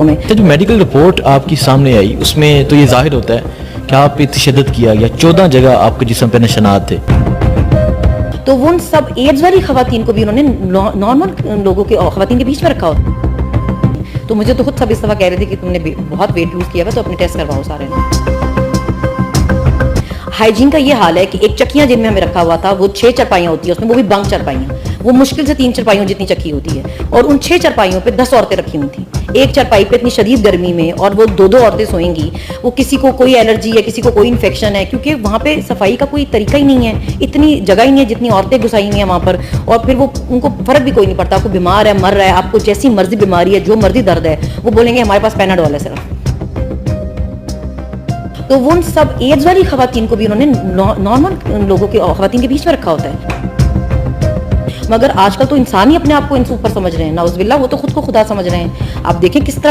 میں جو medical report آپ کی سامنے آئی اس میں تو یہ ظاہر ہوتا ہے کہ آپ پہ تشدد کیا گیا، 14 جگہ آپ کے جسم پہ نشانات تھے. تو وہ ان سب ایڈز والی خواتین کو بھی انہوں نے نارمل لوگوں کے خواتین کے بیچ میں رکھا ہوتا. تو مجھے تو خود سب اس دفعہ کہہ رہے تھے کہ تم نے بہت ویٹ لوز کیا ہوا تو اپنے ٹیسٹ کرواؤ سارے نے. ہائیجین کا یہ حال ہے کہ ایک چکیاں جن میں ہمیں رکھا ہوا تھا وہ 6 چرپائیاں ہوتی ہیں اس میں، وہ بھی بنک چرپائیاں، وہ مشکل سے 3 چرپائیوں جتنی چکی ہوتی ہے، اور ان 6 چرپائیوں پہ 10 عورتیں رکھی ہوئی تھیں. ایک چرپائی پہ اتنی شدید گرمی میں، اور وہ 2 عورتیں سوئیں گی. وہ کسی کو کوئی الرجی ہے، کسی کو کوئی انفیکشن ہے، کیونکہ وہاں پہ صفائی کا کوئی طریقہ ہی نہیں ہے، اتنی جگہ ہی نہیں ہے جتنی عورتیں گھسائی ہوئی ہیں وہاں پر. اور پھر وہ ان کو فرق بھی کوئی نہیں پڑتا، کوئی بیمار ہے، مر رہا ہے، آپ کو جیسی مرضی بیماری ہے، جو مرضی درد ہے، وہ بولیں گے ہمارے پاس پیناڈول ہے صرف. تو وہ ان سب ایڈز والی خواتین کو بھی انہوں نے نارمل لوگوں کے خواتین کے بیچ میں رکھا ہوتا ہے. مگر آج کل تو انسان ہی اپنے آپ کو ان سے اوپر سمجھ رہے ہیں، نعوذ باللہ وہ تو خود کو خدا سمجھ رہے ہیں. آپ دیکھیں کس طرح